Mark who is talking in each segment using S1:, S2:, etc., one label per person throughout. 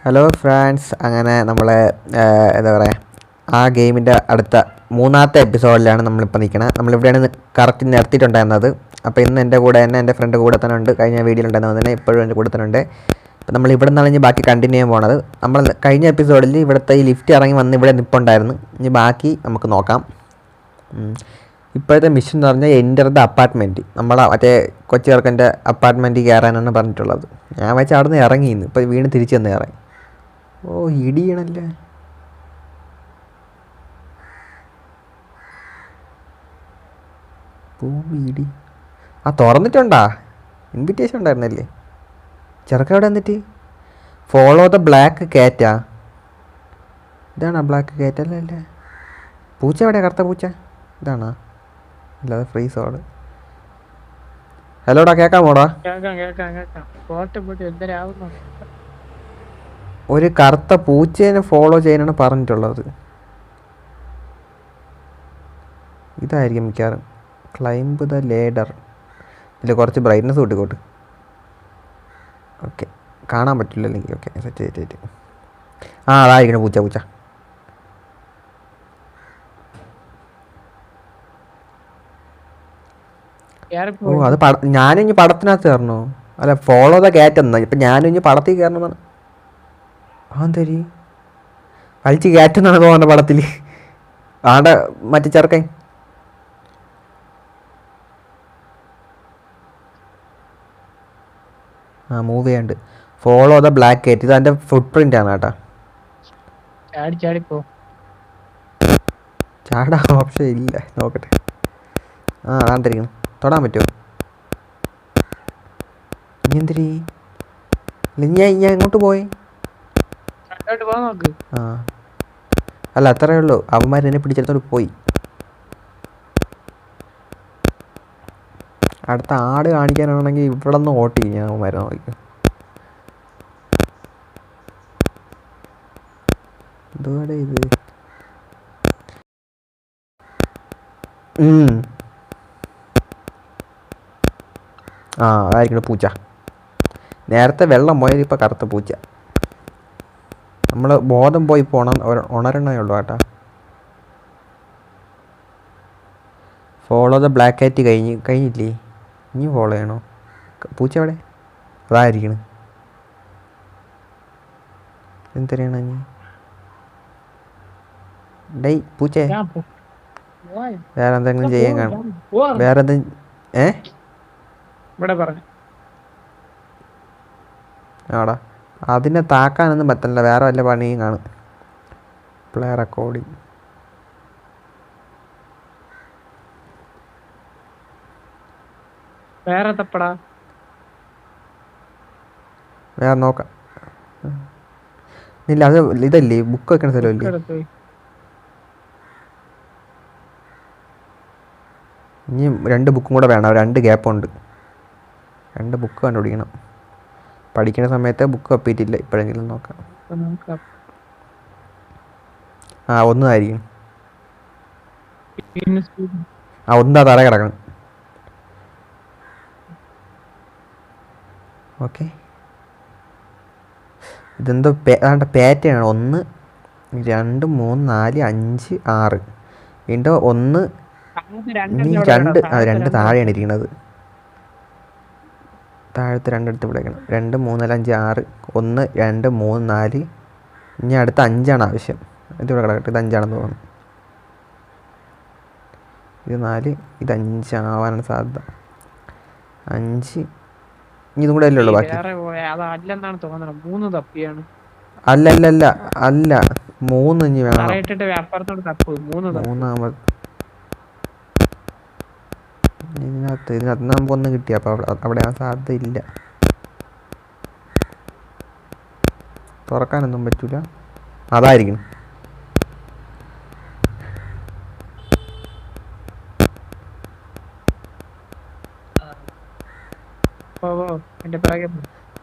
S1: Hello France, അങ്ങനെ നമ്മളെ എന്താ പറയുക, ആ ഗെയിമിൻ്റെ അടുത്ത മൂന്നാമത്തെ എപ്പിസോഡിലാണ് നമ്മളിപ്പോൾ നിൽക്കുന്നത്. നമ്മളിവിടെയാണ് കറക്റ്റ് നിർത്തിയിട്ടുണ്ടായിരുന്നത്. അപ്പോൾ ഇന്ന് എൻ്റെ കൂടെ തന്നെ എൻ്റെ ഫ്രണ്ട് കൂടെ തന്നെ ഉണ്ട്. കഴിഞ്ഞ വീഡിയോയിൽ ഉണ്ടായിരുന്നത് തന്നെ ഇപ്പോഴും എൻ്റെ കൂടെ തന്നെ ഉണ്ട്. അപ്പോൾ നമ്മൾ ഇവിടെ നിന്നാണ് ഇനി ബാക്കി കണ്ടിന്യൂ ചെയ്യാൻ പോണത്. നമ്മൾ കഴിഞ്ഞ എപ്പിസോഡിൽ ഇവിടുത്തെ ഈ ലിഫ്റ്റ് ഇറങ്ങി വന്ന് ഇവിടെ നിൽപ്പുണ്ടായിരുന്നു. ഇനി ബാക്കി നമുക്ക് നോക്കാം. ഇപ്പോഴത്തെ മിഷൻ എന്ന് പറഞ്ഞാൽ എൻ്റർ ദ അപ്പാർട്ട്മെൻറ്റ്. നമ്മളെ മറ്റേ കൊച്ചു ചെറുക്കൻ്റെ അപ്പാർട്ട്മെൻറ്റിൽ കയറാനാണ് പറഞ്ഞിട്ടുള്ളത്. ഞാൻ വെച്ച് അവിടെ നിന്ന് ഇറങ്ങിയിരുന്നു, ഇപ്പോൾ വീണ്ടും തിരിച്ച് വന്ന് ഇറങ്ങി. ഓ, ഇടിയണല്ലേ. ഭൂമി ഇടി. ആ, തുറന്നിട്ടുണ്ടാ? ഇൻവിറ്റേഷൻ ഉണ്ടായിരുന്നല്ലേ. ചെറുക്ക എവിടെ എന്നിട്ട്? ഫോളോ ദ ബ്ലാക്ക് കാറ്റാ. ഇതാണോ ബ്ലാക്ക് കാറ്റ്? അല്ലേ അല്ലേ. പൂച്ച എവിടെയാ? കറുത്ത പൂച്ച ഇതാണോ? അല്ലാതെ ഫ്രീസ് ഓട്. ഹലോടാ, കേൾക്കാമോടാ? ഒരു കറുത്ത പൂച്ചേനെ ഫോളോ ചെയ്യാനാണ് പറഞ്ഞിട്ടുള്ളത്. ഇതായിരിക്കും മിക്കവാറും. Climb the ladder. ഇതിൽ കുറച്ച് ബ്രൈറ്റ്നസ് കൂട്ടിക്കോട്ട്. ഓക്കെ, കാണാൻ പറ്റില്ല അല്ലെങ്കിൽ. ഓക്കെ, സെറ്റ് ചെയ്തിട്ട്. ആ, അതായിരിക്കണം പൂച്ച. പൂച്ച ഓ, അത് ഞാനും ഇനി പടത്തിനകത്ത് കയറണോ? അല്ല, ഫോളോ ദ കാറ്റ് എന്നാ. ഇപ്പം ഞാനും ഇനി പടത്തിൽ കയറണമെന്നാണ്. അതെന്തരി വലിച്ച് കയറ്റുന്നാണ് തോന്നുന്നത് പടത്തിൽ. ആടെ മറ്റേ ചെറുക്കൻ. ആ, മൂവ് ചെയ്യാണ്ട്. Follow the black cat. ഇത് എൻ്റെ ഫുട് പ്രിൻ്റ് ആണ് കേട്ടോ. ചാടാ ഓപ്ഷൻ ഇല്ല. നോക്കട്ടെ. ആ, അതാണ്ടിരിക്കണം. തൊടാൻ പറ്റുമോ? ഇനി എന്തിരി? ഞാൻ ഇങ്ങോട്ട് പോയി. ആ, അല്ല, അത്രയേ ഉള്ളൂ. അവന്മാർ എന്നെ പിടിച്ചെടുത്തോണ്ട് പോയി. അടുത്ത ആട് കാണിക്കാനാണെങ്കിൽ ഇവിടെ നിന്ന് ഓട്ടി ഞാൻ അവന്മാരെ നോക്കി. എന്തുവാടെ ഇത്? ആ, അതായിരിക്കണം പൂച്ച. നേരത്തെ വെള്ളം പോയത്, ഇപ്പോൾ കറുത്ത പൂച്ച. നമ്മൾ ബോധം പോയി ഉണരണേ ഉള്ളൂ കേട്ടോ. ഫോളോ ദ ബ്ലാക്ക് കാറ്റ് കഴിഞ്ഞില്ലേ? ഇനി ഫോളോ ചെയ്യണോ? പൂച്ച എവിടെ? അതായിരിക്കണം. എന്തറിയണ ഇനി? ഡേയ് പൂച്ചേ, വേറെ എന്തെങ്കിലും ചെയ്യാൻ കാണും. വേറെ എന്തെങ്കിലും ആടാ, അതിനെ താക്കാനൊന്നും പറ്റില്ല. വേറെ വല്ല പണിയും കാണും. Play recording. വേറെ നോക്കാം. ഇല്ല, അത് ഇതല്ലേ ബുക്ക് വെക്കണ സ്ഥലമല്ലേ. ഇനി 2 ബുക്കും കൂടെ വേണം. 2 ഗ്യാപ്പുണ്ട്. 2 ബുക്ക് കണ്ടുപിടിക്കണം. പഠിക്കുന്ന സമയത്ത് ബുക്ക് തപ്പിയിട്ടില്ല. ഇപ്പോഴെങ്കിലും നോക്കാം. ആ, ഒന്നായിരിക്കും. ആ, ഒന്നാ തറ കിടക്കണം. ഓക്കെ, ഇതെന്തോ പാറ്റേൺ. 1 2 3 4 5 6. വീണ്ടും 1 2. ആ, 2 താഴെയാണ് ഇരിക്കുന്നത്. താഴത്തെ 2 എടുത്ത് പിടിക്കണം. 2 3 4 5 6. 1 2 3 4. ഇനി അടുത്ത 5 ആവശ്യം. ഇതിവിടെ കിടക്കട്ടെ. ഇത് 5 തോന്നുന്നു. ഇത് 4. ഇത് 5 ആവാനാണ് സാധ്യത. 5. ഇനി ഇതും കൂടെ അല്ലേ ഉള്ളൂ ബാക്കി. അല്ല അല്ല അല്ല അല്ല 3 ഇനി വേണം. 3 ഇതിനകത്ത് നമുക്ക് 1 കിട്ടി. അപ്പോൾ അവിടെ ആ സാധ്യത ഇല്ല. തുറക്കാനൊന്നും പറ്റൂല. അതായിരിക്കും.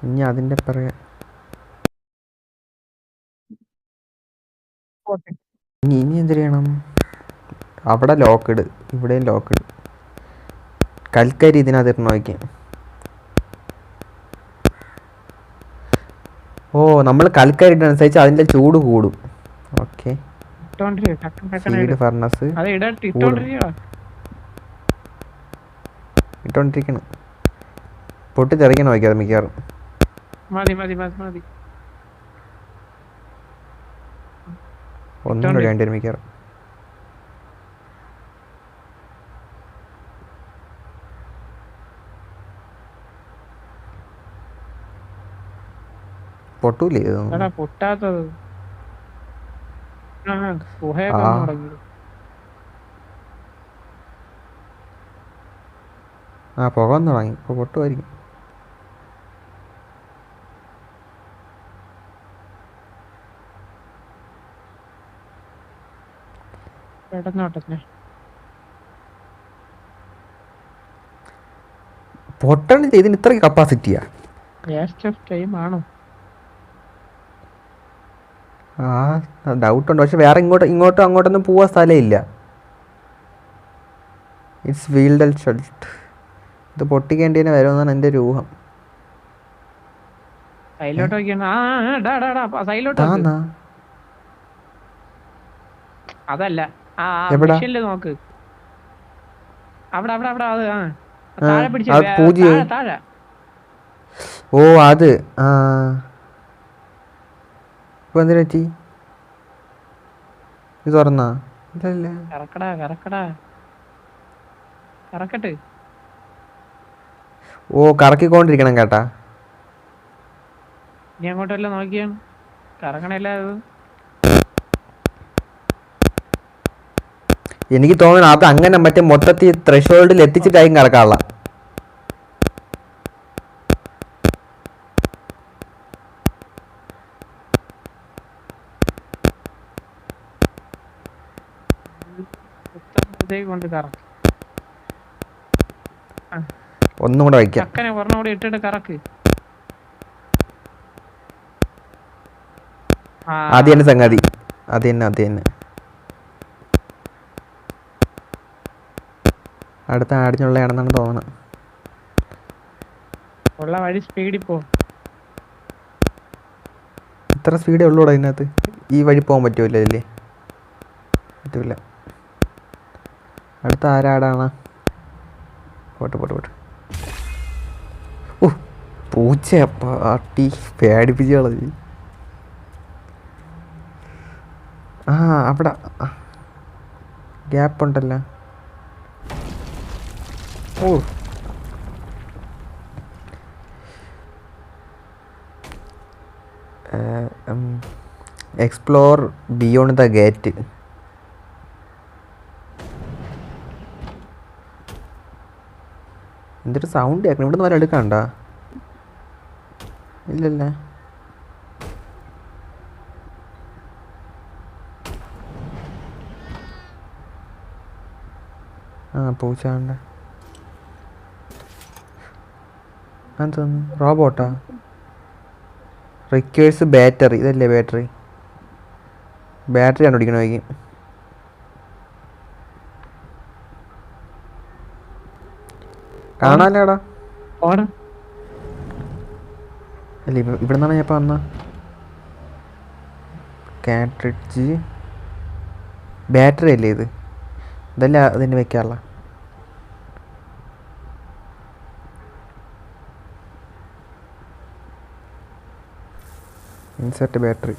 S1: ഇനി അതിൻ്റെ പിറകെ ഇനി എന്ത് ചെയ്യണം? അവിടെ ലോക്കിട്, ഇവിടെയും ലോക്കിട്. കൽക്കരി ഇതിനകത്ത് നോക്കി. ഓ നമ്മൾ കൽക്കരിട്ടനുസരിച്ച് അതിൻ്റെ ചൂട് കൂടും. ഓക്കെ, സീഡ് ഫർണസ് ഇട്ടോണ്ടിരിക്കണം. പൊട്ടിത്തെറിക്കണം വയ്ക്കാതെ മിക്കവാറും. ഒന്നും കൂടെ വേണ്ടി വരും മിക്കവാറും. പൊട്ടൂലേ
S2: പൊട്ടാത്തത്?
S1: ആ പുക വന്ന് തുടങ്ങി. ഇപ്പോൾ പൊട്ടുമായിരിക്കും. പൊട്ടണില്ല, ഇതിന് ഇത്ര കപ്പാസിറ്റിയാ? ആ ഡൗട്ടുണ്ട്. പക്ഷെ വേറെ ഇങ്ങോട്ടും അങ്ങോട്ടൊന്നും പോവാൻ സ്ഥലമില്ല. ഇറ്റ്സ് വീൽഡൽ ഷെൽട്ട്. ഇത് പൊട്ടിക്കേണ്ടി തന്നെ വരുമെന്നാണ് എൻ്റെ ഒരു ഊഹം.
S2: അതല്ല, നോക്ക് അവിടെ.
S1: ഓ അത് ഇപ്പൊ എന്തിനു പറ്റി? ഇത് തുറന്നാ?
S2: കറക്കട്ടെ.
S1: ഓ കറക്കിക്കൊണ്ടിരിക്കണം കേട്ടാ.
S2: നീ അങ്ങോട്ടല്ല നോക്കിയാണ് കറങ്ങണല്ല.
S1: എനിക്ക് തോന്നുന്നു അത് അങ്ങനെ മറ്റേ മൊത്തത്തിൽ ത്രെഷോൾഡിൽ എത്തിച്ചിട്ടായിരിക്കും കറക്കാനുള്ള. ഒന്നും കൂടെ വയ്ക്കാം.
S2: ഇട്ടിട്ട് കറക്ക്.
S1: അത് തന്നെ സംഗതി, അത് തന്നെ. അടുത്ത ആടിനുള്ളതാണെന്നാണ് തോന്നുന്നത്.
S2: ഉള്ള വഴി സ്പീഡിൽ പോ.
S1: ഇത്ര സ്പീഡേ ഉള്ളൂടാ ഇതിനകത്ത്. ഈ വഴി പോകാൻ പറ്റൂല ഇതില്ലേ? പറ്റൂല. അടുത്ത ആരാടാണ്? പോട്ടെ. ഓ പൂച്ച പാട്ടി പേടിപ്പിച്ച് കളഞ്ഞു. ആ അവിടെ ഗ്യാപ്പ് ഉണ്ടല്ലോ. ഓ എക്സ്പ്ലോർ ബിയോണ്ട് ദ ഗേറ്റ്. എന്തൊരു സൗണ്ട് കേൾക്കണം. ഇവിടെ നിന്ന് വരെ എടുക്കണ്ട. ഇല്ലല്ലേ? ആ പൂച്ചാണ്ട. അതെന്തോന്ന്? റോബോട്ടാ? Requires battery. ഇതല്ലേ ബാറ്ററി? ബാറ്ററി കണ്ടുപിടിക്കണമായിരിക്കും. കാണാല്ലേടാ? അല്ല ഇവിടെ നിന്നാണ് ഞാൻ ഇപ്പം വന്ന. കാട്രിഡ്ജ് ബാറ്ററി അല്ലേ ഇത്? ഇതല്ല അതിന് വെക്കാനുള്ള. Insert battery.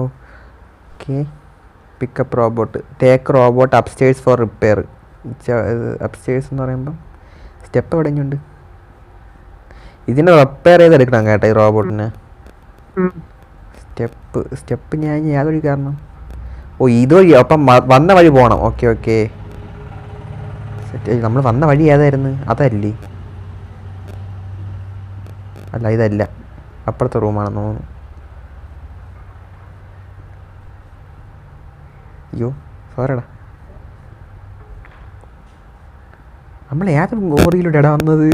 S1: Okay. Pick up robot. Take robot upstairs for repair. Upstairs എന്ന് പറയുമ്പം സ്റ്റെപ്പ് എവിടെയുണ്ട്? ഇതിനെ റിപ്പയർ ചെയ്തെടുക്കണം കേട്ടോ ഈ റോബോട്ടിനെ. സ്റ്റെപ്പ് ഞാൻ യാതൊരു കാരണം. ഓ ഇതുവഴി അപ്പം വന്ന വഴി പോകണം. Okay set. നമ്മൾ വന്ന വഴി ഏതായിരുന്നു? അതല്ലേ? അല്ല ഇതല്ല, അപ്പുറത്തെ റൂമാണെന്ന് തോന്നുന്നു. അയ്യോ സോറിടാ. നമ്മൾ ഏതൊരു ഗോറിയിലൂടെ ഇടാ വന്നത്?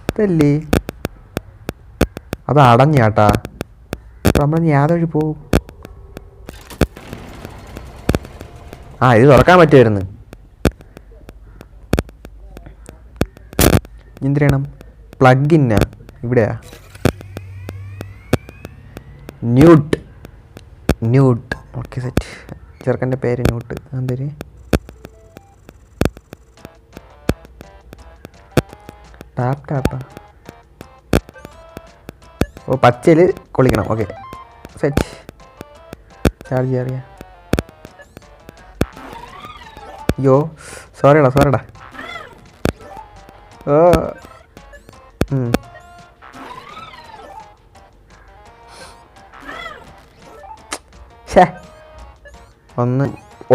S1: ഇതല്ലേ? അത് അടഞ്ഞാട്ടാ. നമ്മൾ യാതൊരു പോവും. ആ ഇത് തുറക്കാൻ പറ്റുമായിരുന്നു. എന്തിനാണ്? പ്ലഗ് ഇന്നാ? ഇവിടെയാ? ന്യൂട്ട്. ന്യൂട്ട്. Okay set. ചെറുക്കൻ്റെ പേര് ന്യൂട്ട്. എന്തൊരു ടാപ്പാ. ഓ പച്ചയിൽ കൊളിക്കണം. Okay set. ചാർജ് അറിയാം. അയ്യോ സോറിടാ. ഓ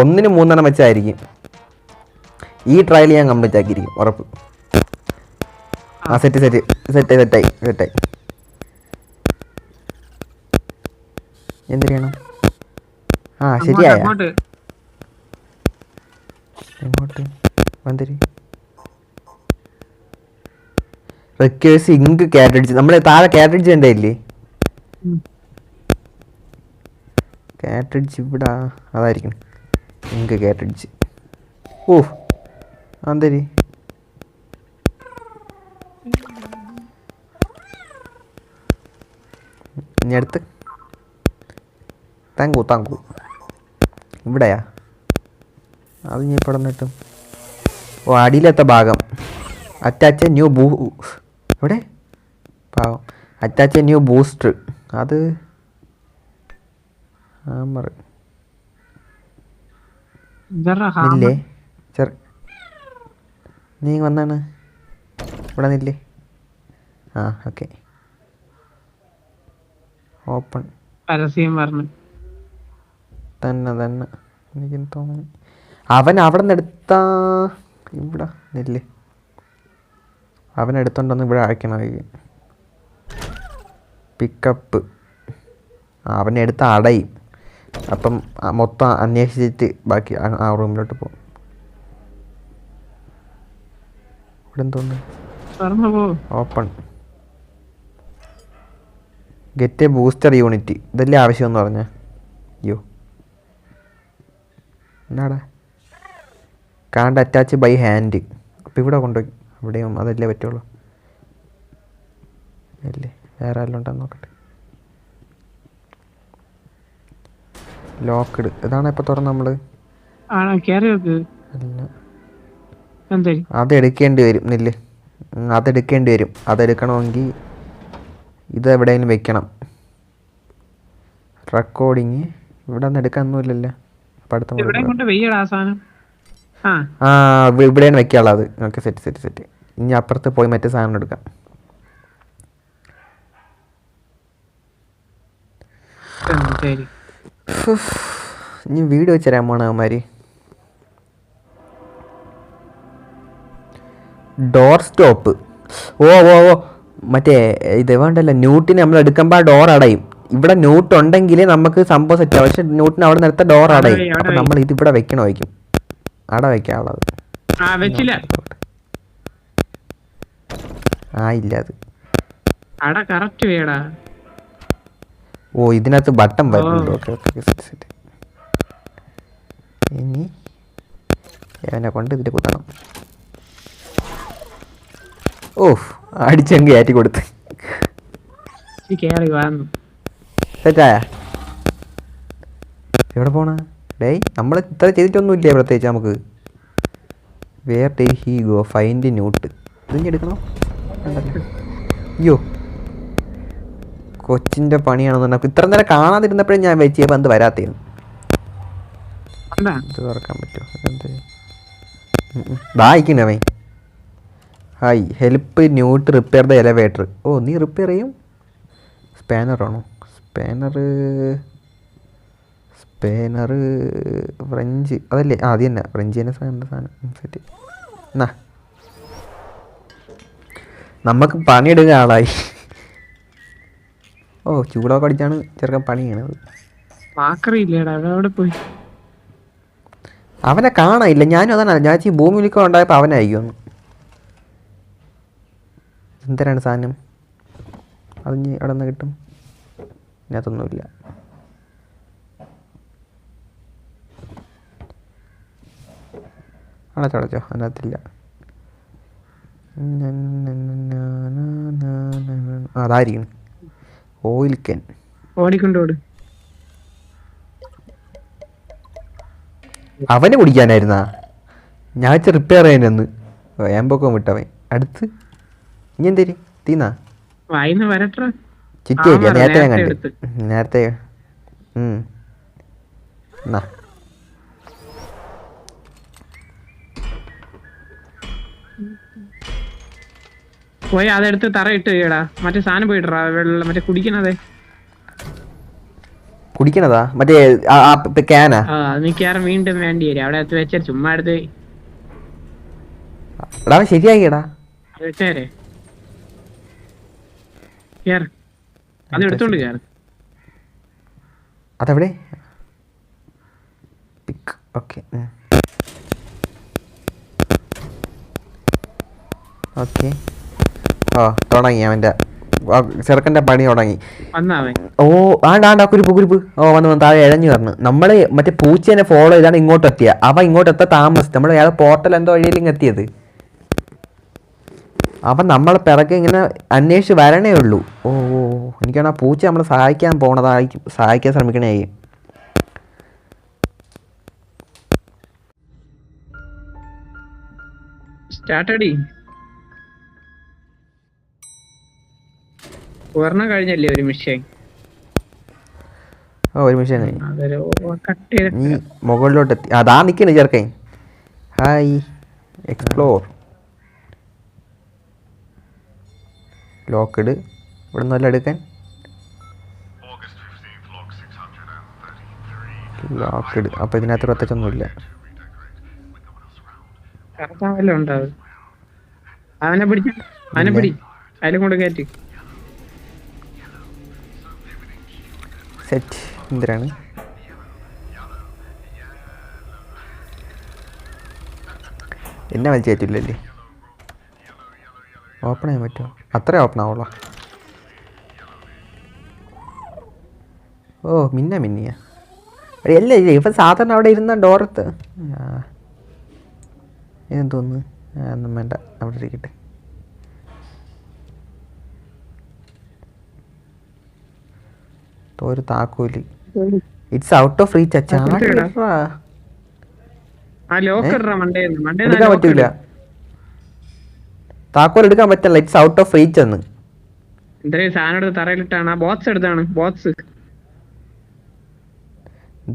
S1: ഒന്നിന് 3 വെച്ചായിരിക്കും ഈ ട്രയൽ ഞാൻ കംപ്ലീറ്റ് ആക്കിയിരിക്കും ഉറപ്പ്. ആ സെറ്റായി. എന്ത് ചെയ്യണം? ആ ശരിയായ എങ്ങോട്ട് വന്നിരി റിക്വേഴ്സ് ഇങ്ക് കാറ്റഡിച്ച്. നമ്മൾ താഴെ കാറ്റഡിച്ച് ഉണ്ടായില്ലേ? കാറ്റഡിച്ച് ഇവിടെ അതായിരിക്കും ഇങ്ക് കാറ്റഡിച്ച്. ഓ അന്തരി ഇനി അടുത്ത് താങ്കു ഇവിടെയാ? അത് ഞാൻ ഇപ്പോൾ കിട്ടും. ഓ അടിയിലത്തെ ഭാഗം അറ്റാച്ച് ന്യൂ എവിടെ പാവം അറ്റാച്ച് ന്യൂ ബൂസ്റ്റർ. അത് ഹാമർ ഇല്ലേ? നീ വന്നാണ് ഇവിടെ നില്ലേ? ആ ഓക്കെ ഓപ്പൺ
S2: പരസ്യം പറഞ്ഞു
S1: തന്നെ എനിക്ക് തോന്നി അവൻ അവിടെ നിന്ന് എടുത്താ ഇവിടെ നെല്ല് അവൻ എടുത്തോണ്ടൊന്ന് ഇവിടെ അയക്കണം. പിക്കപ്പ് അവൻ എടുത്ത അടയും. അപ്പം മൊത്തം അന്വേഷിച്ചിട്ട് ബാക്കി ആ റൂമിലോട്ട് പോകും. ഇവിടെ എന്തോന്ന് open get A booster unit. ഇതല്ലേ ആവശ്യമെന്ന് പറഞ്ഞ? അയ്യോ എന്നാടാ കാണ്ട് അറ്റാച്ച് ബൈ ഹാൻഡ്. അപ്പം ഇവിടെ കൊണ്ടുപോയി ഇവിടെയും അതല്ലേ പറ്റുള്ളൂ അല്ലേ? വേറെ ആരെല്ലാം ഉണ്ടെന്ന് നോക്കട്ടെ. ലോക്ക്ഡ്. ഇതാണ് ഇപ്പം തുറന്ന് നമ്മൾ അതെടുക്കേണ്ടി വരും നെല്ല്. അതെടുക്കണമെങ്കിൽ ഇത് എവിടെയെങ്കിലും വെക്കണം. റെക്കോർഡിങ് ഇവിടെ നിന്ന് എടുക്കാനൊന്നുമില്ലല്ലോ. അപ്പം അടുത്ത ഇവിടെയാണ് വെക്കാനുള്ളത്. Okay set. ഇനി അപ്പുറത്ത് പോയി മറ്റേ സാധനം എടുക്കാം. ഇനി വീഡിയോ വെച്ച് തരാൻ പോണ അവന്മാര്. Door stop. ഓ മറ്റേ ഇത് വേണ്ടല്ലോ ന്യൂട്ടിന് നമ്മൾ എടുക്കുമ്പോൾ ആ ഡോർ അടയും. ഇവിടെ ന്യൂട്ട് ഉണ്ടെങ്കിൽ നമുക്ക് സംഭവം സെറ്റാവും. പക്ഷെ ന്യൂട്ടിന് അവിടെ നിർത്ത ഡോർ അടയും. അപ്പം നമ്മൾ ഇത് ഇവിടെ വെക്കണമായിരിക്കും. അട വെക്കാനുള്ളത് ഇല്ല അത് ഓ ഇതിനകത്ത് ബട്ടൺ വരുന്നുണ്ട്. Okay set. ഇനി അവനെ കൊണ്ട് ഇതിൽ കുത്തണം. ഓ അടിച്ചങ്ങ് കയറ്റി കൊടുത്ത് സെറ്റായ. എവിടെ പോണ ഡേയ്? നമ്മൾ ഇത്ര ചെയ്തിട്ടൊന്നുമില്ല പ്രത്യേകിച്ച്. നമുക്ക് where did he go find Newt. ഇതിന് എടുക്കണോ? അയ്യോ കൊച്ചിൻ്റെ പണിയാണെന്നുണ്ടെങ്കിൽ ഇത്ര നേരം കാണാതിരുന്നപ്പോഴേ ഞാൻ വെച്ച് ചെയ്യുമ്പോൾ എന്ത് വരാത്തേന്ന്. ഇത് തുറക്കാൻ പറ്റുമോ? എന്ത് വായിക്കണേ? Hi help Newt repair the elevator. ഓ നീ റിപ്പയർ ചെയ്യും? സ്പാനറാണോ? സ്പാനർ ഫ്രഞ്ച് അതല്ലേ? അത് തന്നെ ഫ്രഞ്ച് തന്നെ സാധനം സെറ്റ്. എന്നാ നമുക്ക് പണിയെടുക്കുക ആളായി. ഓ ചൂടൊക്കെ അടിച്ചാണ് ചെറുക്കൻ പണി ചെയ്യണത്. അവനെ കാണാനില്ല. ഞാനും അതാണ് ഞാൻ ഭൂമിയിലേക്ക് ഉണ്ടായപ്പോൾ അവനായിരിക്കും. എന്തരാണ് സാധനം? അത് ഇനി അവിടെ നിന്ന് കിട്ടും? ഇതിനകത്തൊന്നുമില്ല. അടച്ചോ അതിനകത്തില്ല. അതായിരിക്കും ഓയിൽ ക്യാൻ.
S2: ഓടിക്കൊണ്ടോട്.
S1: അവന് കുടിക്കാനായിരുന്നാ? ഞാൻ വെച്ച് റിപ്പയർ ചെയ്യാനെന്ന് ഏമ്പൊക്കെ വിട്ടവൻ അടുത്ത്. ഇനി എന്തേരി തീന്നാ
S2: വായിന്ന് വരട്ടെ.
S1: ചിറ്റി ആയിരിക്കാം. നേരത്തെ ഞാൻ കണ്ട് നേരത്തെ. എന്നാ
S2: പോയി അതെടുത്ത് തറ ഇട്ട് കഴിയടാ. മറ്റേ സാധനം പോയിട്ടാ വെള്ളം മറ്റേ കുടിക്കണതേ.
S1: കുടിക്കണതാ മറ്റേ ക്യാനാ?
S2: അത് മിക്കവാറും വീണ്ടും വേണ്ടി വരും. അവിടെ എടുത്ത് വെച്ചാൽ ചുമ്മാ എടുത്ത്
S1: എടാ ശരിയാക്കിയടാ.
S2: വെച്ചേരെ കേറ്. അത് എടുത്തോണ്ട് കേറ്.
S1: അതെവിടെ? Okay okay. ഓ തുടങ്ങി അവൻ്റെ ചെറുക്കൻ്റെ പണി തുടങ്ങി. ഓ ആണ്ടാ കുരിപ്പ് കുരിപ്പ്. ഓ വന്ന് താഴെ ഇഴഞ്ഞു പറഞ്ഞു. നമ്മൾ മറ്റേ പൂച്ചേനെ ഫോളോ ചെയ്താണ് ഇങ്ങോട്ട് എത്തിയത്. അവ ഇങ്ങോട്ട് എത്താൻ താമസിച്ചു. നമ്മൾ ഏത് പോർട്ടൽ എന്തോ വഴിയിലും എത്തിയത്. അപ്പം നമ്മളെ പിറകെ ഇങ്ങനെ അന്വേഷിച്ച് വരണേ ഉള്ളൂ. ഓ എനിക്കാണ് ആ പൂച്ച നമ്മളെ സഹായിക്കാൻ പോണതായിരിക്കും, സഹായിക്കാൻ ശ്രമിക്കണേ.
S2: സ്റ്റാർട്ടടി ഒരെണ്ണം കഴിഞ്ഞല്ലേ ഒരു മിഷൻ?
S1: ഓ ഒരു മിഷൻ കഴിഞ്ഞു.
S2: നീ
S1: മുകളിലോട്ട് എത്തി. അതാ നിൽക്കണേ ചെറുക്കൻ. Hi explore. ലോക്കിഡ്. ഇവിടെ നിന്നല്ല എടുക്കാൻ. ലോക്കിഡ്. അപ്പോൾ ഇതിനകത്ത് പ്രത്യേകിച്ചൊന്നുമില്ല.
S2: അവനെ പിടിച്ച അവനെ പിടി. അതിലും കൊണ്ട് കയറ്റി
S1: സെറ്റ്. എന്തിനാണ് എന്നെ വലിച്ചു കയറ്റില്ലല്ലേ? ഓപ്പൺ ചെയ്യാൻ പറ്റുമോ? അത്രേ ഓപ്പൺ ആവുള്ളൂ. ഓ മിന്നിയ അല്ല ഇപ്പം സാധാരണ അവിടെ ഇരുന്ന ഡോറത്ത് എന്തോന്ന് ഒന്നും വേണ്ട, അവിടെ ഇരിക്കട്ടെ. ഒരു താക്കോല്. It's out of reach. എടുക്കാൻ പറ്റൂല. താക്കോൽ എടുക്കാൻ പറ്റില്ല. ഇറ്റ്സ് ഔട്ട് ഓഫ് റീച്ച് എന്ന്.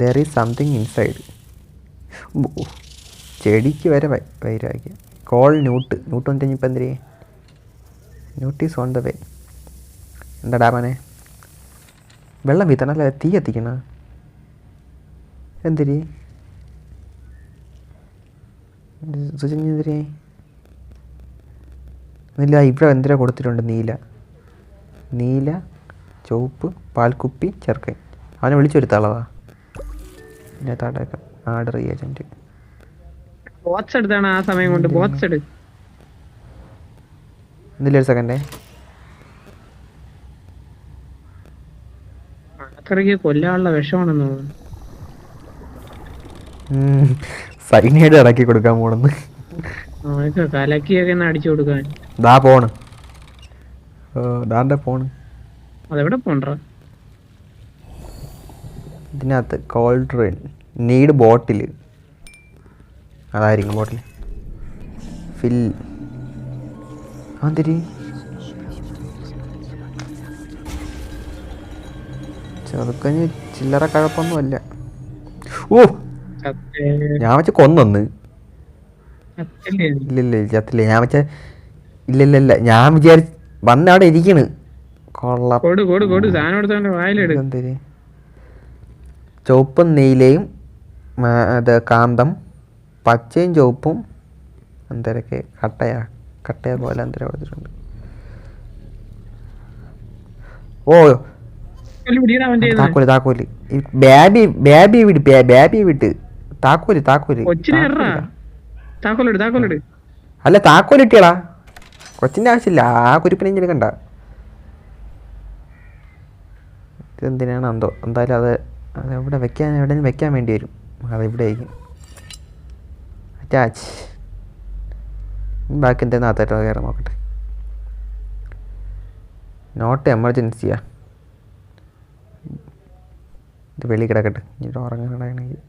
S1: There is something inside. ചെടിക്ക് വരെ വൈരാഗ്യം. കോൾ ന്യൂട്ട് വന്നിട്ട് എന്തിരി നോട്ടീസ് ഓൺ ദ വേ. എന്താടാ മോനെ വെള്ളം വീത്തണല്ലേ? തീ കത്തിക്കണ എന്തിരി സുചിന്തിരി? ഇല്ല ഇവിടെ എന്തിനാ കൊടുത്തിട്ടുണ്ട്? നീല ചുവപ്പ് പാൽക്കുപ്പി ചെറുക്കൻ. അവനെ വിളിച്ചൊരുത്താളതാ. ഇതിനകത്താടേക്കാം ആർഡർ ഏജന്റ്.
S2: ആ സമയം കൊണ്ട്
S1: എന്തില്ല ഒരു സെക്കൻഡേ.
S2: കൊല്ലാനുള്ള വിഷമാണെന്ന്
S1: സൈനൈഡ് ഇറക്കി കൊടുക്കാൻ പോണെന്ന്.
S2: കലക്കിയൊക്കെ അടിച്ചു കൊടുക്കാൻ.
S1: ദാ പോണ്. ദാണ്ടെ പോണ്.
S2: അതെവിടെ പോണ്ട?
S1: ഇതിനകത്ത് കോൾഡ് നീഡ് ബോട്ടിൽ. അതായിരിക്കും ബോട്ടിൽ ഫിൽ. അതിരി ചെറുക്കഞ്ഞ് ചില്ലറ കഴപ്പൊന്നുമല്ല. ഓ ഞാൻ വെച്ച കൊന്നൊന്ന്. ഇല്ലില്ല ചത്തില്ല. ഞാൻ വെച്ച ഇല്ലില്ല. ഞാൻ വിചാരിച്ച് വന്ന അവിടെ ഇരിക്കണ്. കൊള്ളാം. എന്തേര് ചുവപ്പും നീലയും അത് കാന്തം, പച്ചയും ചുവപ്പും എന്തരൊക്കെ കട്ടയ പോലെ എന്തര കൊടുത്തിട്ടുണ്ട്. ഓ താക്കോല് ബാബി വിട്ട് താക്കോല് അല്ല താക്കോല് ഇട്ടിയടാ. കൊച്ചിൻ്റെ ആവശ്യമില്ല. ആ കുരിപ്പിനെ എടുക്കണ്ട. ഇതെന്തിനാണ് എന്തോ. എന്തായാലും അതെവിടെ എവിടെയും വെക്കാൻ വേണ്ടി വരും. അതെവിടെ ആയിരിക്കും അറ്റാച്ച്. ബാക്കി എന്തെങ്കിലും അകത്തായിട്ടോ കയറി നോക്കട്ടെ. നോട്ട് എമർജൻസിയാ. ഇത് വെളി കിടക്കട്ടെ ഇനി ഉറങ്ങാനാണെങ്കിൽ.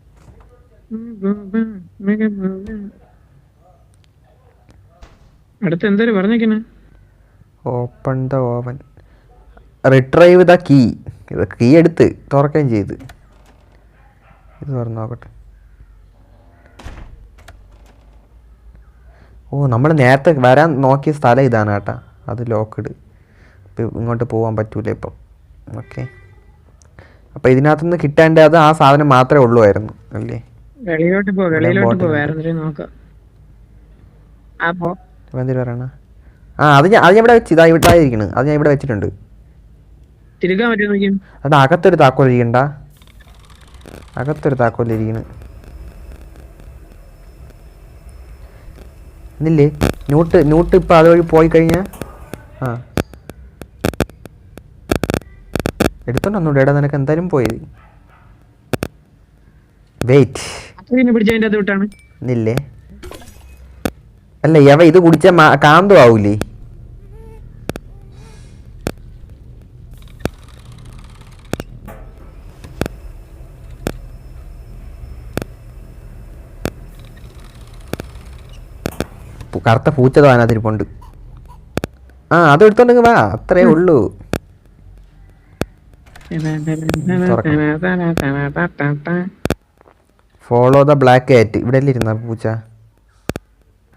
S2: അടുത്ത് എന്തേലും പറഞ്ഞേക്കണേ.
S1: Open the oven, retrieve the key. ഇത് കീ എടുത്ത് തുറക്കുകയും ചെയ്ത്. ഇത് തുറന്ന് നോക്കട്ടെ. ഓ നമ്മൾ നേരത്തെ വരാൻ നോക്കിയ സ്ഥലം ഇതാണ് കേട്ടാ. അത് ലോക്ക്ഡ്. ഇപ്പം ഇങ്ങോട്ട് പോകാൻ പറ്റൂല ഇപ്പം. ഓക്കെ, അപ്പോൾ ഇതിനകത്തുനിന്ന് കിട്ടേണ്ടത് ആ സാധനം മാത്രമേ ഉള്ളുമായിരുന്നു അല്ലേ?
S2: വെളിയിലോട്ട് പോ വേറെ എന്തെങ്കിലും നോക്കാം.
S1: എന്തിനു പറയണ? അത് ഞാൻ ഇവിടെ വെച്ച് ഇതാ ഇവിടെ ഇരിക്കണ്. അത് ഞാൻ ഇവിടെ വെച്ചിട്ടുണ്ട്.
S2: തിരിക്കാൻ പറ്റുമോ നോക്കി.
S1: അത് അകത്തൊരു താക്കോൽ ഇരിക്കണ്ട, അകത്തൊരു താക്കോൽ ഇരിക്കണ്. എന്നില്ലേ ന്യൂട്ട് ഇപ്പം അതുവഴി പോയി കഴിഞ്ഞാൽ ആ എടുത്തോണ്ടൊന്നുകൂടെ. എടാ നിനക്ക് എന്തായാലും പോയത്. വെയിറ്റ്
S2: പിടിച്ചതിൻ്റെ അത് വിട്ടാണ്.
S1: ഇന്നില്ലേ അല്ല യവ ഇത് കുടിച്ച കാന്തു ആവൂലേ? കറുത്ത പൂച്ചതോ അതിനകത്തിരിപ്പുണ്ട്. ആ അത് എടുത്തോണ്ടെങ്കിൽ വാ, അത്രേ ഉള്ളൂ. Follow the black cat. ഇവിടെ അല്ലേ ഇരുന്ന പൂച്ച?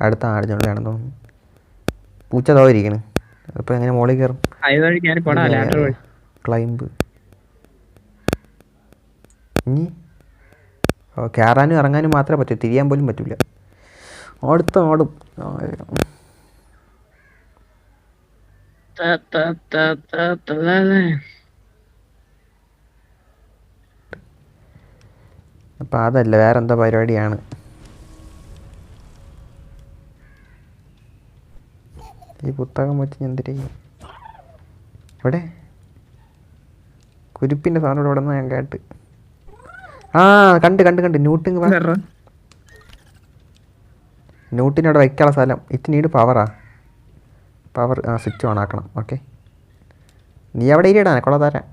S1: അടുത്ത ആടിഞ്ഞോണ്ടാണെന്ന് തോന്നുന്നു. പൂച്ച തോ ഇരിക്കണ്. അപ്പോൾ എങ്ങനെ മോളിൽ കയറും? ക്ലൈംബ്. ഇനി ഓ കയറാനും ഇറങ്ങാനും മാത്രമേ പറ്റൂ, തിരിയാൻ പോലും പറ്റില്ല. അടുത്ത ഓടും. അപ്പം അതല്ല, വേറെന്താ പരിപാടിയാണ്. ഈ പുസ്തകം വെച്ച് എന്തിരി ഇവിടെ കുരിപ്പിൻ്റെ സാധനം ഇവിടെ നിന്ന് ഞാൻ കേട്ട്. ആ കണ്ട് ന്യൂട്ടിനവിടെ വയ്ക്കാനുള്ള സ്ഥലം. ഇറ്റ് നീഡ് പവറാ. പവർ സ്വിച്ച് ഓൺ ആക്കണം. ഓക്കെ, നീ അവിടെ ഇരിടാ, കൊള്ള തരാം.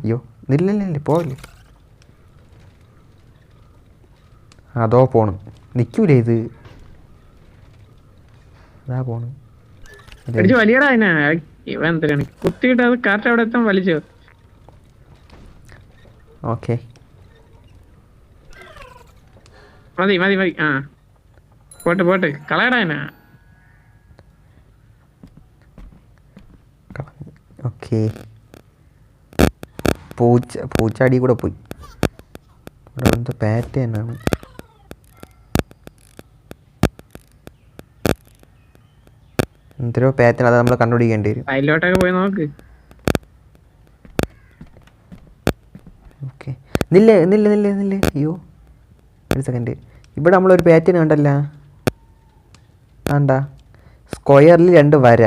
S1: അയ്യോ നില്ല പോവില്ലേ. അതോ പോണ് നിൽക്കൂലേ ഇത്? അതാ പോണ്. ഓക്കെ
S2: മതി. ആ പോട്ട് കളയടാ.
S1: ഓക്കെ, പൂച്ച അടി കൂടെ പോയി. ഇവിടെ എന്തോ പാറ്റേണാണ്. എന്തോ പാറ്റേൺ, അത് നമ്മൾ കണ്ടുപിടിക്കേണ്ടി വരും.
S2: അതിലോട്ടൊക്കെ പോയി നോക്ക്.
S1: ഓക്കെ നില്ലേ. അയ്യോ ഒരു സെക്കൻഡ്. ഇവിടെ നമ്മളൊരു പാറ്റേൺ കണ്ടല്ല. വേണ്ട, സ്ക്വയറിൽ 2 വര.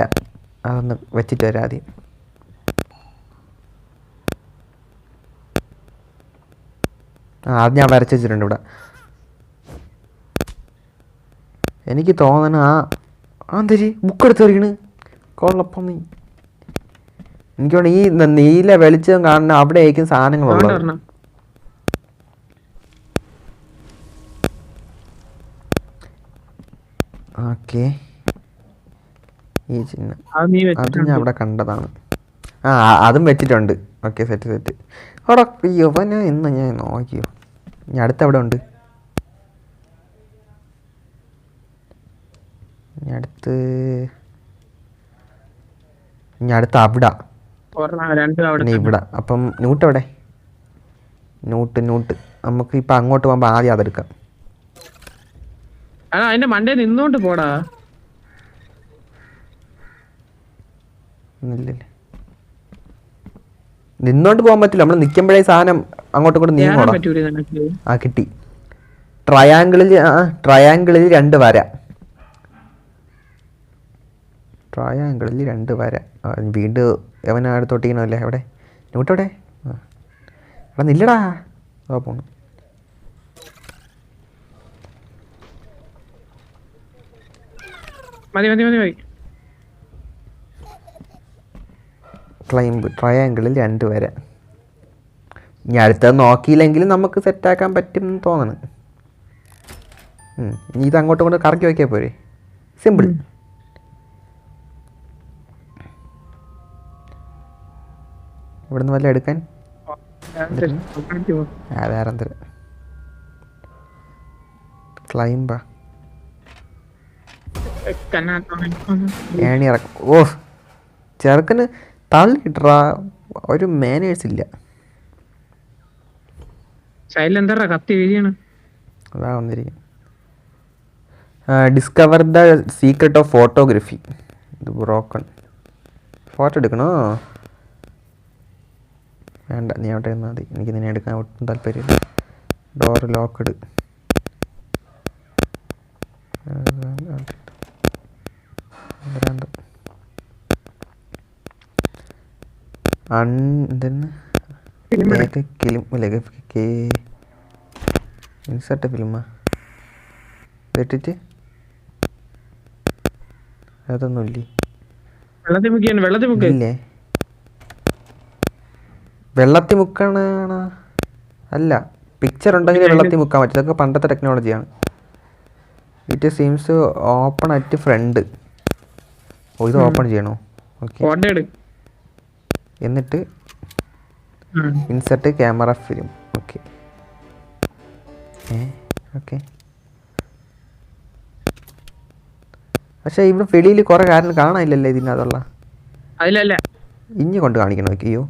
S1: അതൊന്ന് വെച്ചിട്ട് വരാം ആദ്യം. അത് ഞാൻ വരച്ച് വെച്ചിട്ടുണ്ട് ഇവിടെ. എനിക്ക് തോന്നണ എന്തരി ബുക്ക് എടുത്തെറിയണ് കൊള്ളപ്പം. നീ എനിക്ക് തോന്നുന്നു ഈ നീല വെളിച്ചം കാണുന്ന അവിടെ ആയിരിക്കും സാധനങ്ങളുള്ളത്. ഓക്കെ, ഈ ചിഹ്നം അത് ഞാൻ അവിടെ കണ്ടതാണ്. അതും വെച്ചിട്ടുണ്ട്. Okay set. അവിടെ അയ്യോ ഇന്ന് ഞാൻ നോക്കിയോ. ഇനി അടുത്ത് എവിടെ ഉണ്ട്? ഇനി അടുത്ത് അവിടെ ഇവിടെ. അപ്പം ന്യൂട്ട് എവിടെ? ന്യൂട്ട് നമുക്ക് ഇപ്പം അങ്ങോട്ട് പോകുമ്പോൾ ആദ്യം അതെടുക്കാം.
S2: അതിന്റെ മണ്ടേ നിന്നോണ്ട് പോടാ.
S1: നിന്നോണ്ട് പോകാൻ പറ്റില്ല. നമ്മൾ നിൽക്കുമ്പോഴേ സാധനം അങ്ങോട്ടും ഇങ്ങോട്ടും നീങ്ങോടാ. കിട്ടി. ട്രയാങ്കിളിൽ 2 വര. വീണ്ടും എവനാ അടുത്തോട്ടിക്കണല്ലേ. എവിടെ ന്യൂട്ടെവിടെ? എടാ നില്ലടാ. പോണു.
S2: മതി.
S1: ക്ലൈംബ്. ട്രയാങ്കിളിൽ 2 വര. ഇനി അടുത്തത് നോക്കിയില്ലെങ്കിലും നമുക്ക് സെറ്റാക്കാൻ പറ്റും എന്ന് തോന്നണം. ഇനി ഇത് അങ്ങോട്ടും കൊണ്ട് കറക്കി വയ്ക്കാൻ പോരെ, സിമ്പിൾ. ഇവിടുന്ന് വല്ല എടുക്കാൻ വേറെ ക്ലൈംബാ ഏണി ഇറക്കും. ഓ ചെറുക്കന് തള്ളിട്ടാ, ഒരു മാനേഴ്സ് ഇല്ല. അതാ വന്നിരിക്കും. Discover the secret of photography. ഇത് ബ്രോക്കൺ. ഫോട്ടോ എടുക്കണോ? വേണ്ട, നീ അവിടെ ഇരുന്നാൽ മതി. എനിക്ക് നിന്നെ എടുക്കാൻ ഒട്ടും താല്പര്യമില്ല. Door locked. ഇൻസർട്ട് ഫിലിമാ വെട്ടിട്ട് അതൊന്നുമില്ലേ? ഇല്ലേ, വെള്ളത്തിൽ മുക്കണ അല്ല, പിക്ചർ ഉണ്ടെങ്കിൽ വെള്ളത്തിൽ മുക്കാൻ പറ്റും. ഇതൊക്കെ പണ്ടത്തെ ടെക്നോളജിയാണ്. It seems open at front. ഓ ഇത് ഓപ്പൺ ചെയ്യണോ? ഓക്കെ, എന്നിട്ട് insert camera film. Okay okay. പക്ഷെ ഇവിടെ വെളിയിൽ കുറെ കാര്യം കാണാനില്ലല്ലേ ഇതിനകത്തുള്ള. ഇഞ്ഞി കൊണ്ട് കാണിക്കണോ? അയ്യോ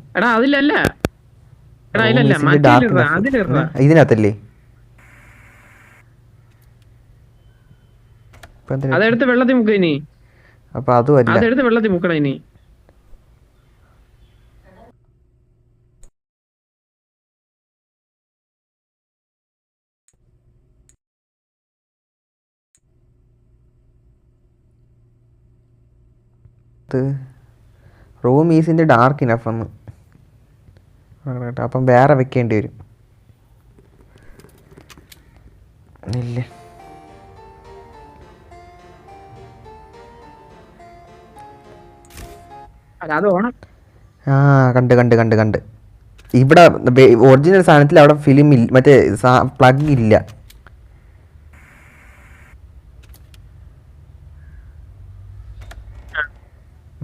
S1: ഇതിനകത്തല്ലേ?
S2: അതെടുത്ത് വെള്ളത്തിൽ മുക്കണി.
S1: അപ്പൊ അതുമല്ല,
S2: അതെടുത്ത് വെള്ളത്തിൽ മുക്കണം. ഇനി
S1: റൂം ഈസിൻ്റെ ഡാർക്ക് ഇനഫ് എന്ന്. അപ്പം വേറെ വെക്കേണ്ടി വരും. ഇല്ല, ആ കണ്ട് കണ്ട് കണ്ട് കണ്ട്. ഇവിടെ ഒറിജിനൽ സാധനത്തിൽ അവിടെ ഫിലിം ഇല്ല, മറ്റേ പ്ലഗ് ഇല്ല.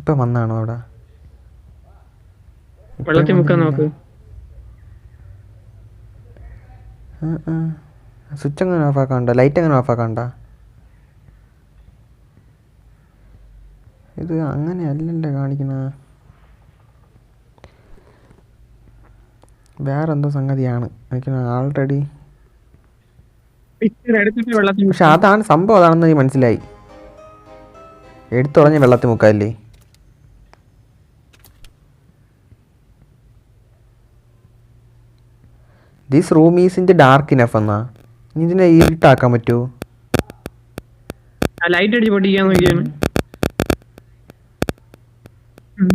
S1: ഇപ്പൊ വന്നാണോ അവിടെ?
S2: വെള്ളത്തിൽ മുക്കാൻ നോക്ക്.
S1: സ്വിച്ച് അങ്ങനെ ഓഫ് ആക്കാണ്ട, ലൈറ്റ് അങ്ങനെ ഓഫ് ആക്കാണ്ട. ഇത് അങ്ങനെ അല്ലല്ലേ കാണിക്കണ, വേറെന്തോ സംഗതിയാണ് ആൾറെഡി. പക്ഷെ അതാണ് സംഭവം, അതാണെന്ന് നീ മനസ്സിലായി. എടുത്തുടഞ്ഞ വെള്ളത്തിൽ മുക്കാല്ലേ? This room is in dark enough എന്നാ. ഇനി ഇതിനെ ഇരുട്ടാക്കാൻ പറ്റുമോ?
S2: ലൈറ്റ് അടിച്ച് പൊട്ടിക്കാൻ നോക്കിയാണ്.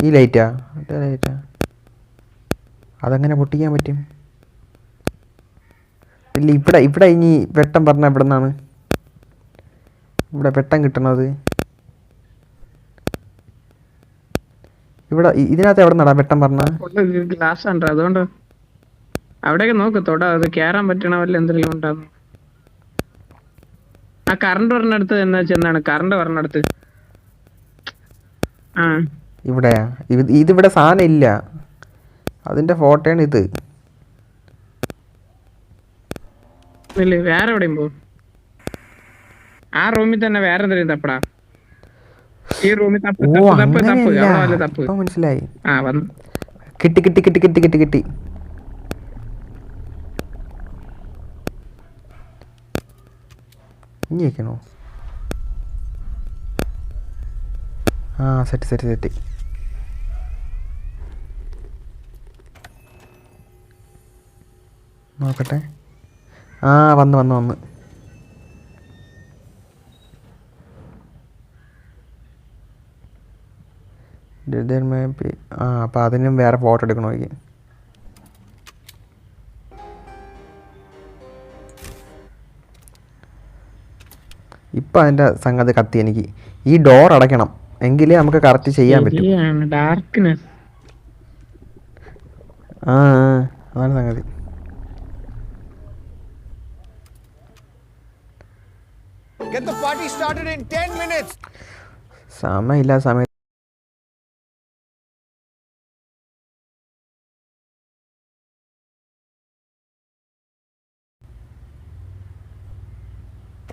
S1: ഈ ലൈറ്റാ? ലൈറ്റാ, അതെങ്ങനെ പൊട്ടിക്കാൻ പറ്റും? ഇല്ല, ഇവിടെ ഇവിടെ ഇനി വെട്ടം പറഞ്ഞാൽ എവിടെ നിന്നാണ് ഇവിടെ വെട്ടം കിട്ടണത്? ഇവിടെ ഇതിനകത്ത് എവിടെ നടാ വെട്ടം പറഞ്ഞ?
S2: ഗ്ലാസ് ഉണ്ട്, അതുകൊണ്ട് അവിടെയൊക്കെ നോക്ക്. തൊടാ, അത് കേറാൻ പറ്റണ വല്ല എന്തെങ്കിലും ഉണ്ടാകും. ആ കറണ്ട് പറഞ്ഞടുത്ത് എന്നാ ചെന്നാണ് കറണ്ട് പറഞ്ഞടുത്ത്. ആ
S1: ഇവിടെയാ? ഇതിവിടെ സാധനം ഇല്ല, അതിന്റെ ഫോട്ടോയാണ് ഇത്.
S2: ഇല്ലേ, വേറെ എവിടെയും പോ. ആ റൂമിൽ തന്നെ വേറെ എന്തെങ്കിലും തപ്പടാ. ഈ റൂമിൽ തപ്പ് തപ്പ് തപ്പ് തപ്പ് തപ്പ്.
S1: മനസ്സിലായി.
S2: ആ വന്നു.
S1: കിട്ടി കിട്ടി കിട്ടി കിട്ടി കിട്ടി കിട്ടി. ഇനി വെക്കണോ? ആ സെറ്റ് സെറ്റ് സെറ്റ്. നോക്കട്ടെ. ആ വന്ന് വന്ന് വന്ന്. ആ അപ്പം അതിനും വേറെ ഫോട്ടോ എടുക്കണമെങ്കിൽ ഇപ്പം അതിൻ്റെ സംഗതി കത്തി. എനിക്ക് ഈ ഡോർ അടയ്ക്കണം, എങ്കിലേ നമുക്ക് കറക്റ്റ് ചെയ്യാൻ പറ്റും.
S2: ഡാർക്ക്നെസ്.
S1: ആ അതാണ് സംഗതി. സമയമില്ല സമയം.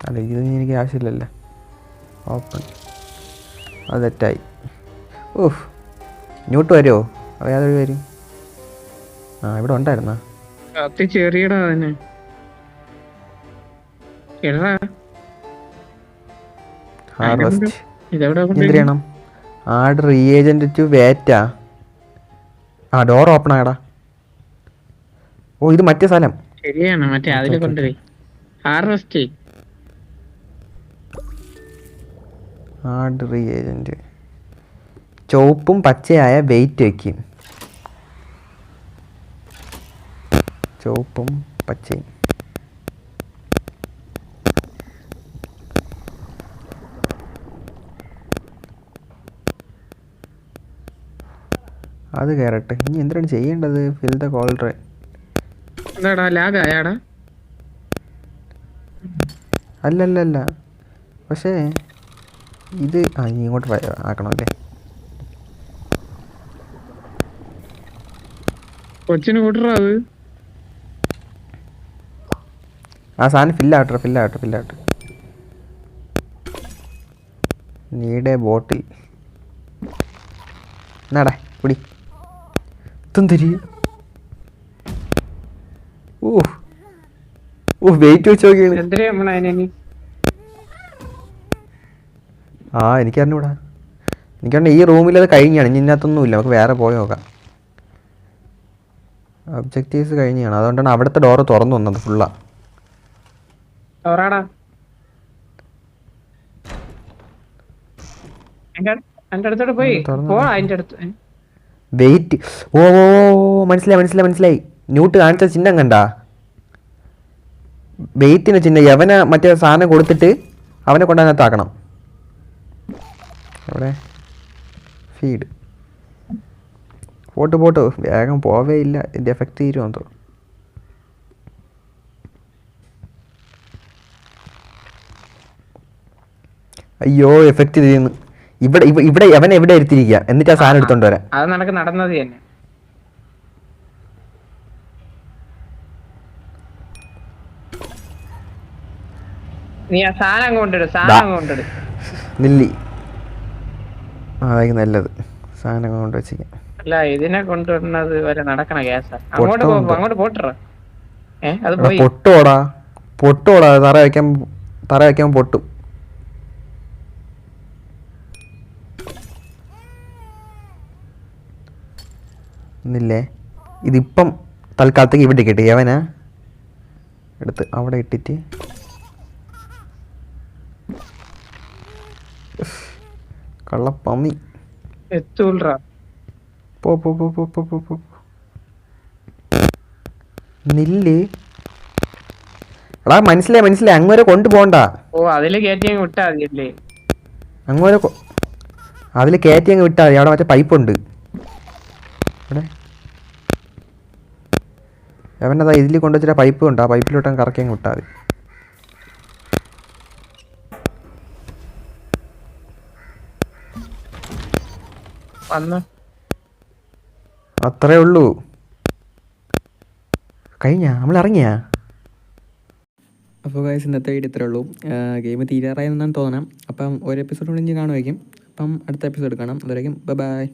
S1: അല്ല ഇത് എനിക്ക് ആവശ്യമില്ലല്ലോ. ഓപ്പൺ. അത് തെറ്റായി. ഓഹ് ഇങ്ങോട്ട് വരുമോ? അത് യാതൊരു വരും. ആ ഇവിടെ ഉണ്ടായിരുന്നാ?
S2: കത്തി ചെറിയടാ തന്നെ എടാ.
S1: ഹാർവെസ്റ്റ്
S2: ഇതെവിടെ
S1: എന്ത് ചെയ്യണം? ആഡ് റിയേജന്റ് ടു വേറ്റാ. ആ ഡോർ ഓപ്പൺ ആടാ. ഓ ഇത് മറ്റേ സ്ഥലം.
S2: ശരിയാണ്, മറ്റേ അതിൽ കൊണ്ടുപോയി ഹാർവെസ്റ്റ്.
S1: Add reagent. ചുവപ്പും പച്ചയായ വെയിറ്റ് വയ്ക്കും. ചുവപ്പും പച്ചയും. അത് കയറട്ടെ. ഇനി എന്തിനാണ് ചെയ്യേണ്ടത്? Fill the colder.
S2: എന്താടാ ലാഗ് ആയാടാ?
S1: അല്ലല്ലല്ല, പക്ഷേ ഇത് ഇനി ഇങ്ങോട്ട് ആക്കണമല്ലേ?
S2: കൊച്ചിന് കൂട്ടറാ അത്.
S1: ആ സാധനം ഫില്ലാവട്ടെ. നീഡ് എ ബോട്ടിൽ. എന്നാടാ കുടി. തരി. ഓ വെയിറ്റ് വെച്ച് നോക്കിയാണ്.
S2: എന്തിനാ നമ്മളതിനെ?
S1: എനിക്കറിഞ്ഞൂടാ. ഈ റൂമിൽ അത് കഴിഞ്ഞാണ്. ഇനി ഇതിനകത്തൊന്നുമില്ല. നമുക്ക് വേറെ പോയി നോക്കാം. ഒബ്ജക്റ്റീവ്സ് കഴിഞ്ഞാണ്. അതുകൊണ്ടാണ് അവിടുത്തെ ഡോറ് തുറന്നു വന്നത് ഫുള്ളാ. വെയിറ്റ്. ഓ മനസ്സിലായി. ന്യൂട്ട് കാണിച്ച ചിഹ്നം കണ്ടാ? വെയിറ്റിന് ചിഹ്നം. യവനെ മറ്റേ സാധനം കൊടുത്തിട്ട് അവനെ കൊണ്ട് അതിനകത്താക്കണം. എവിടെ? ഫീഡ്. പോട്ട് വേഗം പോവേ ഇല്ല. ഇതിൻ്റെ എഫക്റ്റ് തീരുമെന്ന് തോന്നുന്നു. അയ്യോ എഫക്റ്റ് തീരുന്നു. ഇവിടെ അവനെ എവിടെ എടുത്തിരിക്കുക, എന്നിട്ട് ആ സാധനം എടുത്തോണ്ട് വരാം.
S2: അത് നടന്നത് തന്നെ. നീ ആ സാധനം കൊണ്ടിട്.
S1: നില്ലി. അതായിരിക്കും നല്ലത്. സാധനം കൊണ്ട് വെച്ചിരിക്കാം.
S2: അല്ല ഇതിനെ കൊണ്ടുവരുന്നത് വരെ നടക്കണ കേസാ. അങ്ങോട്ട് പോട്ടറ. അത് പോയി.
S1: പൊട്ടോടാ. തറ വയ്ക്കാൻ പൊട്ടും. ഒന്നില്ലേ? ഇതിപ്പം തൽക്കാലത്തേക്ക് ഇവിടെ കിട്ടി. യവനാ എടുത്ത് അവിടെ ഇട്ടിട്ട് കള്ളപ്പമ്മി പോ. നില്ല്. എടാ മനസ്സിലായി. അങ്ങോരെ കൊണ്ടുപോകണ്ട.
S2: അതില് കയറ്റി അങ്ങ് വിട്ടാ മതിയല്ലേ?
S1: അങ്ങോരെ അതിൽ കയറ്റി അങ്ങ് വിട്ടാൽ മതി. അവിടെ മറ്റേ പൈപ്പുണ്ട്. ഇവിടെ അവനതാ ഇതിൽ കൊണ്ടുവച്ചിട്ട് പൈപ്പ് ഉണ്ട്. ആ പൈപ്പിലോട്ട് കറക്കി അങ്ങ് വിട്ടാൽ മതി. അത്രേ ഉള്ളൂ. നമ്മൾ ഇറങ്ങിയാ? അപ്പോൾ ഗൈസ് ഇന്നത്തെ വീഡിയോ ഇത്രേ ഉള്ളൂ. ഗെയിം തീരാറായെന്നാണ് തോന്നണം. അപ്പം ഒരു എപ്പിസോഡ് കൂടി കാണുമായിരിക്കും. അപ്പം അടുത്ത എപ്പിസോഡ് കാണാം. അതുവരെയും ബൈ.